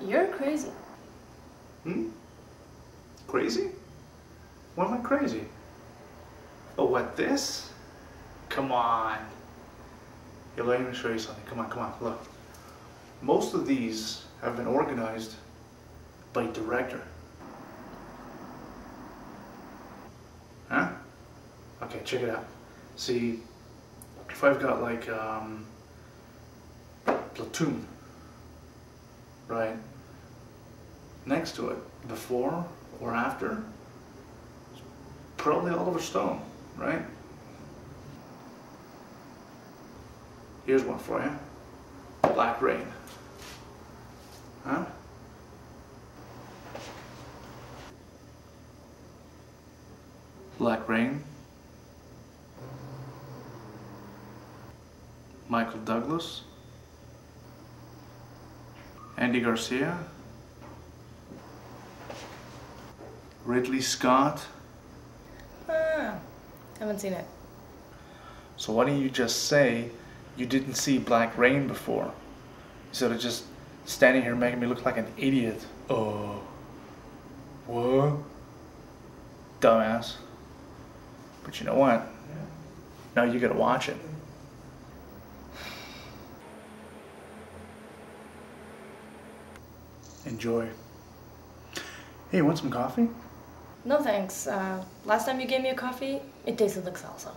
You're crazy. Hmm? Crazy? Why am I crazy? Oh, what, this? Come on. Here, let me show you something. Come on, look. Most of these have been organized by director. Huh? Okay, check it out. See, if I've got like Platoon, right? Next to it, before or after, probably Oliver Stone, right? Here's one for you. Black Rain. Huh? Black Rain. Michael Douglas. Andy Garcia. Ridley Scott. Haven't seen it. So why don't you just say you didn't see Black Rain before, instead of just standing here making me look like an idiot? Oh, what? Dumbass. But you know what? Now you gotta watch it. Enjoy. Hey, want some coffee? No thanks. Last time you gave me a coffee, it tasted like salsa.